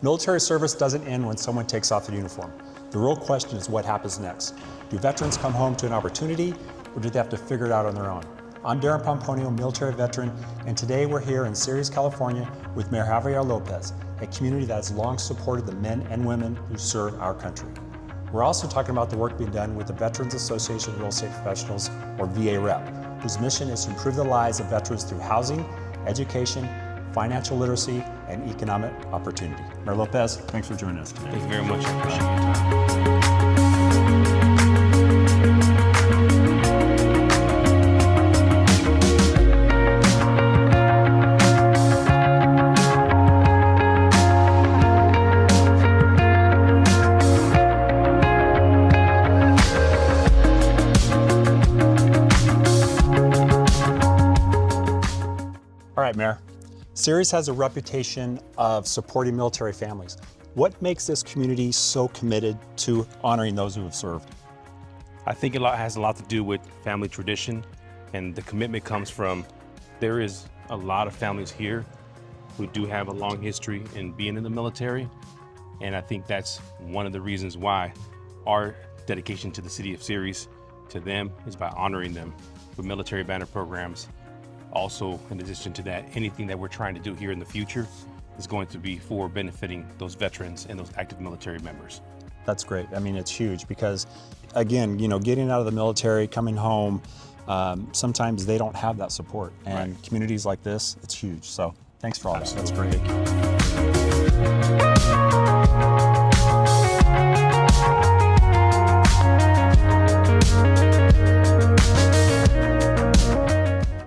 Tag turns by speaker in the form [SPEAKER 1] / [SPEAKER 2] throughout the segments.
[SPEAKER 1] Military service doesn't end when someone takes off their uniform. The real question is what happens next. Do veterans come home to an opportunity, or do they have to figure it out on their own? I'm Darren Pomponio, military veteran, and today we're here in Ceres, California with Mayor Javier Lopez, a community that has long supported the men and women who serve our country. We're also talking about the work being done with the Veterans Association of Real Estate Professionals, or VA REP, whose mission is to improve the lives of veterans through housing, education, financial literacy, and economic opportunity. Mayor Lopez, thanks for joining us today.
[SPEAKER 2] Thank you very much. I appreciate your time.
[SPEAKER 1] All right, Mayor. Ceres has a reputation of supporting military families. What makes this community so committed to honoring those who have served?
[SPEAKER 2] I think has a lot to do with family tradition, and the commitment comes from there is a lot of families here who do have a long history in being in the military, and I think that's one of the reasons why our dedication to the city of Ceres, to them, is by honoring them with military banner programs. Also, in addition to that, anything that we're trying to do here in the future is going to be for benefiting those veterans and those active military members.
[SPEAKER 1] That's great. I mean, it's huge because, again, you know, getting out of the military, coming home, sometimes they don't have that support. And
[SPEAKER 2] right.
[SPEAKER 1] Communities like this, it's huge. So thanks for all that. That's
[SPEAKER 2] Absolutely.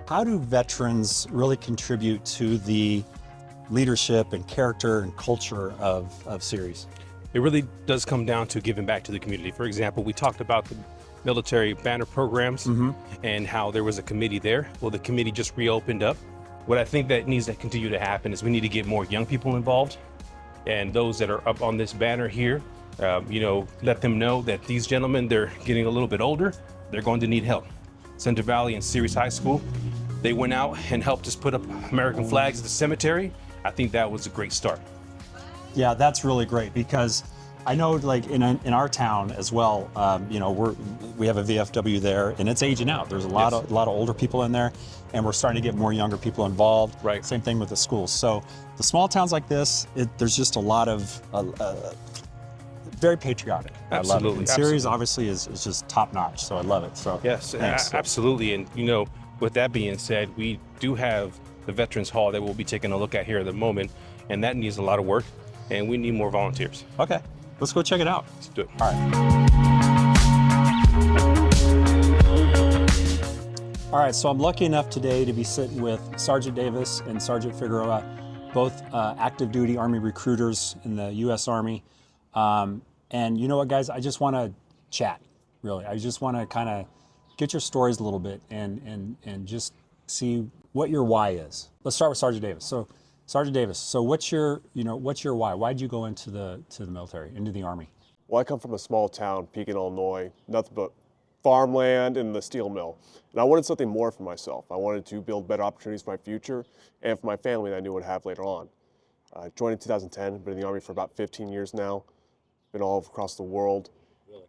[SPEAKER 1] How do veterans really contribute to the leadership and character and culture of Ceres?
[SPEAKER 2] It really does come down to giving back to the community. For example, we talked about the military banner programs and how there was a committee there. Well, the committee just reopened up. What I think that needs to continue to happen is we need to get more young people involved, and those that are up on this banner here, let them know that these gentlemen, they're getting a little bit older, they're going to need help. Center Valley and Ceres High School, they went out and helped us put up American flags at the cemetery. I think that was a great start.
[SPEAKER 1] Yeah, that's really great because I know, like in our town as well, we have a VFW there, and it's aging out. There's a lot of older people in there, and we're starting to get more younger people involved.
[SPEAKER 2] Right.
[SPEAKER 1] Same thing with the schools. So the small towns like this, there's just a lot of very patriotic.
[SPEAKER 2] Absolutely.
[SPEAKER 1] I love it. And Ceres
[SPEAKER 2] Absolutely.
[SPEAKER 1] obviously is just top notch. So I love it. So
[SPEAKER 2] Yes,
[SPEAKER 1] thanks.
[SPEAKER 2] absolutely. And with that being said, we do have the Veterans Hall that we'll be taking a look at here at the moment, and that needs a lot of work, and we need more volunteers.
[SPEAKER 1] Okay, let's go check it out.
[SPEAKER 2] Let's do it.
[SPEAKER 1] All right. All right, so I'm lucky enough today to be sitting with Sergeant Davis and Sergeant Figueroa, both active duty Army recruiters in the U.S. Army. And you know what, guys, I just want to chat, really. I just want to kind of get your stories a little bit and just see what your why is. Let's start with Sergeant Davis. So, Sergeant Davis, so what's your why? Why did you go into the military, into the Army?
[SPEAKER 3] Well, I come from a small town, Pekin, Illinois, nothing but farmland and the steel mill. And I wanted something more for myself. I wanted to build better opportunities for my future and for my family that I knew would have later on. I joined in 2010, been in the Army for about 15 years now, been all across the world. Really?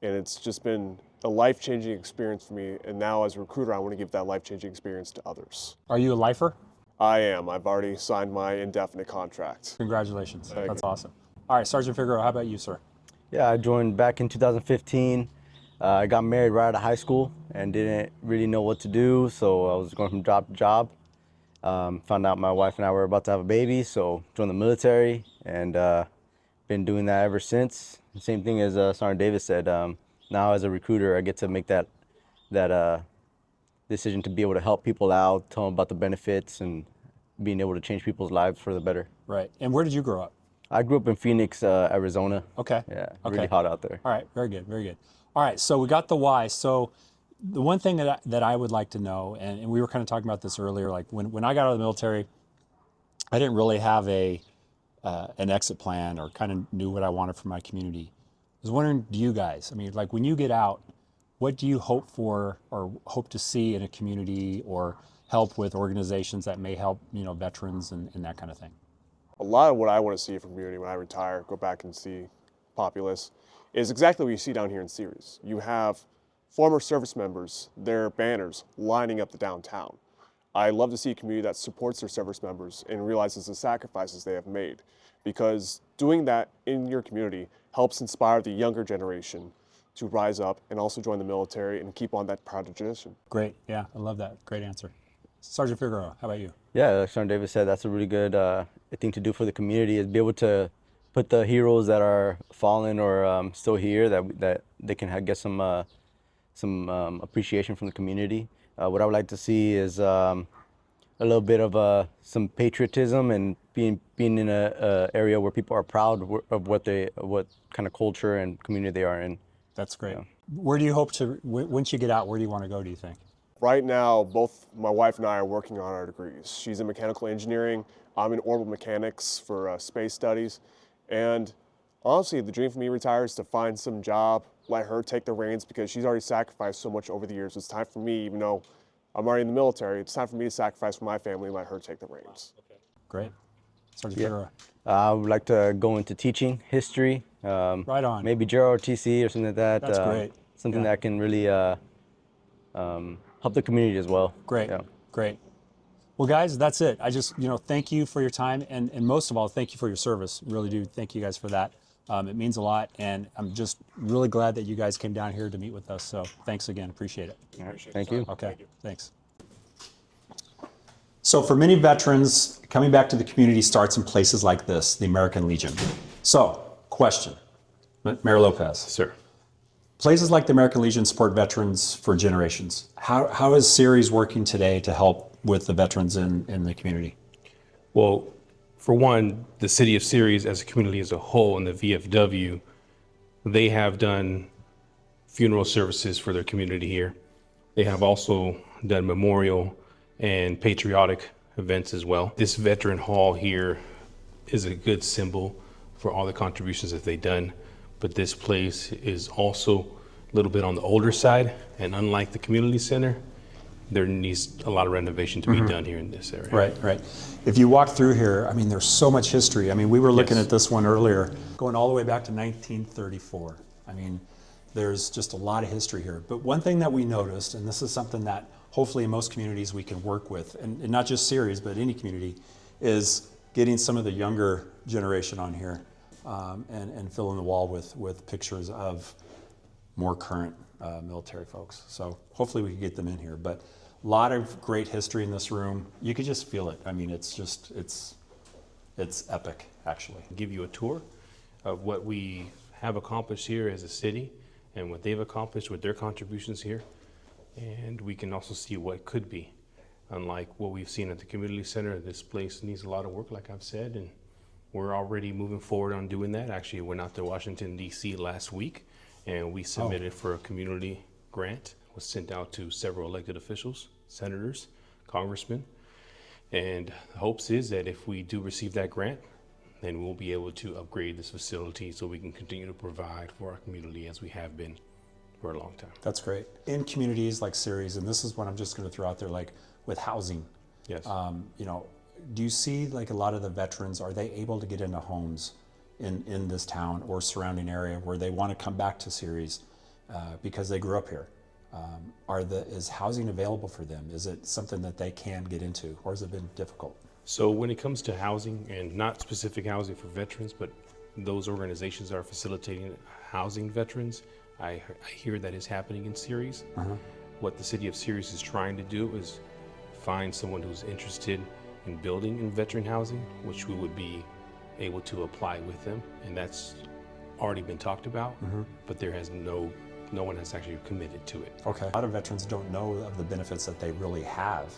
[SPEAKER 3] And it's just been a life-changing experience for me. And now as a recruiter, I want to give that life-changing experience to others.
[SPEAKER 1] Are you a lifer?
[SPEAKER 3] I am. I've already signed my indefinite contract.
[SPEAKER 1] Congratulations.
[SPEAKER 3] Thank
[SPEAKER 1] That's
[SPEAKER 3] you.
[SPEAKER 1] awesome. All right, Sergeant Figueroa, how about you, sir?
[SPEAKER 4] Yeah, I joined back in 2015. I got married right out of high school and didn't really know what to do, so I was going from job to job. Found out my wife and I were about to have a baby, so joined the military and been doing that ever since. Same thing as Sergeant Davis said. Now as a recruiter, I get to make that decision to be able to help people out, tell them about the benefits, and being able to change people's lives for the better.
[SPEAKER 1] Right. And where did you grow up?
[SPEAKER 4] I grew up in Phoenix, Arizona.
[SPEAKER 1] Okay.
[SPEAKER 4] Yeah,
[SPEAKER 1] Okay.
[SPEAKER 4] really hot out there.
[SPEAKER 1] All right, very good, very good. All right, so we got the why. So the one thing that I would like to know, and we were kind of talking about this earlier, like when I got out of the military, I didn't really have an exit plan or kind of knew what I wanted for my community. I was wondering, do you guys, I mean, like when you get out, what do you hope for or hope to see in a community or help with organizations that may help, veterans and that kind of thing?
[SPEAKER 3] A lot of what I want to see from community when I retire, go back and see Populous, is exactly what you see down here in Ceres. You have former service members, their banners lining up the downtown. I love to see a community that supports their service members and realizes the sacrifices they have made, because doing that in your community helps inspire the younger generation to rise up and also join the military and keep on that proud tradition.
[SPEAKER 1] Great. Yeah, I love that. Great answer. Sergeant Figueroa, how about you?
[SPEAKER 4] Yeah, like Sergeant Davis said, that's a really good thing to do for the community, is be able to put the heroes that are fallen or still here, that they can get some appreciation from the community. What I would like to see is a little bit of some patriotism and being in a area where people are proud of what kind of culture and community they are in.
[SPEAKER 1] That's great. Yeah. Where do you hope to, once you get out, where do you want to go, do you think?
[SPEAKER 3] Right now, both my wife and I are working on our degrees. She's in mechanical engineering. I'm in orbital mechanics for space studies. And honestly, the dream for me retire is to find some job, let her take the reins, because she's already sacrificed so much over the years. It's time for me, even though I'm already in the military, it's time for me to sacrifice for my family and let her take the reins.
[SPEAKER 1] Okay. Great. Sergeant Figueroa.
[SPEAKER 4] I would like to go into teaching history.
[SPEAKER 1] Right on.
[SPEAKER 4] Maybe JROTC or something like that.
[SPEAKER 1] That's great.
[SPEAKER 4] Something that can really help the community as well.
[SPEAKER 1] Great. Yeah. Great. Well, guys, that's it. I just, thank you for your time, and most of all, thank you for your service. Really do thank you guys for that. It means a lot, and I'm just really glad that you guys came down here to meet with us. So thanks again. Appreciate it.
[SPEAKER 4] All right. Thank you.
[SPEAKER 1] Okay. Thanks. So for many veterans, coming back to the community starts in places like this, the American Legion. So, question, Mayor Lopez.
[SPEAKER 2] Sir.
[SPEAKER 1] Places like the American Legion support veterans for generations. How is Ceres working today to help with the veterans in the community?
[SPEAKER 2] Well, for one, the city of Ceres as a community as a whole and the VFW, they have done funeral services for their community here. They have also done memorial and patriotic events as well. This veteran hall here is a good symbol for all the contributions that they've done, but this place is also a little bit on the older side, and unlike the community center, there needs a lot of renovation to be done here in this area.
[SPEAKER 1] Right. If you walk through here, there's so much history. We were looking at this one earlier, going all the way back to 1934. There's just a lot of history here. But one thing that we noticed, and this is something that hopefully in most communities we can work with, and not just Ceres, but any community, is getting some of the younger generation on here and filling the wall with pictures of more current military folks. So hopefully we can get them in here. But a lot of great history in this room. You could just feel it. It's epic, actually.
[SPEAKER 2] Give you a tour of what we have accomplished here as a city and what they've accomplished with their contributions here. And we can also see what could be. Unlike what we've seen at the community center, this place needs a lot of work, like I've said, and we're already moving forward on doing that. Actually, went out to Washington, D.C. last week, and we submitted for a community grant. It was sent out to several elected officials, senators, congressmen, and the hopes is that if we do receive that grant, then we'll be able to upgrade this facility so we can continue to provide for our community as we have been for a long time.
[SPEAKER 1] That's great. In communities like Ceres, and this is what I'm just going to throw out there, like with housing.
[SPEAKER 2] Yes.
[SPEAKER 1] Do you see like a lot of the veterans, are they able to get into homes in this town or surrounding area where they want to come back to Ceres because they grew up here? Is housing available for them? Is it something that they can get into, or has it been difficult?
[SPEAKER 2] So when it comes to housing, and not specific housing for veterans, but those organizations that are facilitating housing veterans, I hear that is happening in Ceres. What the city of Ceres is trying to do is find someone who's interested in building in veteran housing, which we would be able to apply with them, and that's already been talked about, but there has no one has actually committed to it.
[SPEAKER 1] Okay. A lot of veterans don't know of the benefits that they really have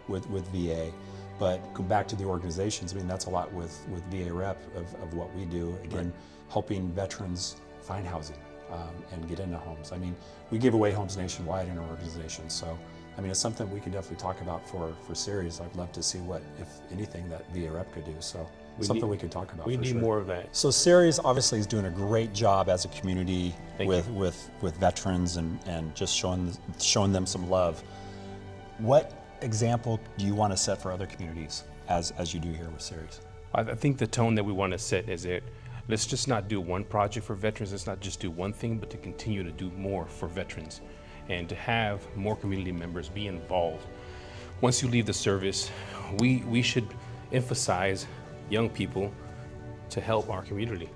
[SPEAKER 1] with VA, but go back to the organizations. That's a lot with VA Rep of what we do, again, helping veterans find housing and get into homes. We give away homes nationwide in our organization, so it's something we can definitely talk about for Ceres. I'd love to see what, if anything, that VA Rep could do. So we can talk about.
[SPEAKER 2] We need more of that.
[SPEAKER 1] So Ceres obviously is doing a great job as a community with veterans and just showing them some love. What example do you want to set for other communities as you do here with Ceres?
[SPEAKER 2] I think the tone that we want to set is that let's just not do one project for veterans. Let's not just do one thing, but to continue to do more for veterans and to have more community members be involved. Once you leave the service, we should emphasize young people to help our community.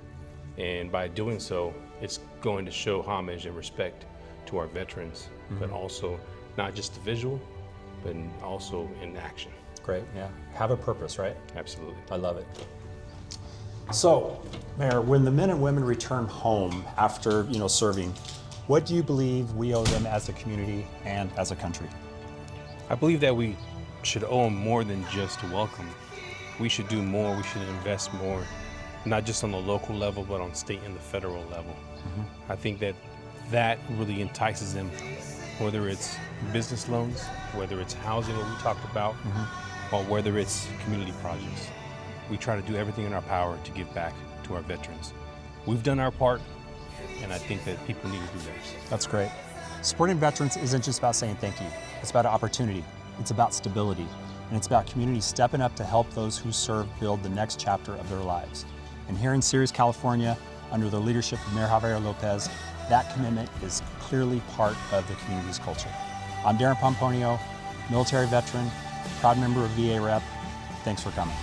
[SPEAKER 2] And by doing so, it's going to show homage and respect to our veterans, but also not just the visual, but also in action.
[SPEAKER 1] Great, yeah. Have a purpose, right?
[SPEAKER 2] Absolutely.
[SPEAKER 1] I love it. So, Mayor, when the men and women return home after, serving, what do you believe we owe them as a community and as a country?
[SPEAKER 2] I believe that we should owe them more than just a welcome. We should do more, we should invest more, not just on the local level, but on state and the federal level. I think that really entices them, whether it's business loans, whether it's housing, what we talked about, or whether it's community projects. We try to do everything in our power to give back to our veterans. We've done our part, and I think that people need to do theirs.
[SPEAKER 1] That's great. Supporting veterans isn't just about saying thank you. It's about opportunity. It's about stability. And it's about communities stepping up to help those who serve build the next chapter of their lives. And here in Ceres, California, under the leadership of Mayor Javier Lopez, that commitment is clearly part of the community's culture. I'm Darren Pomponio, military veteran, proud member of VA Rep. Thanks for coming.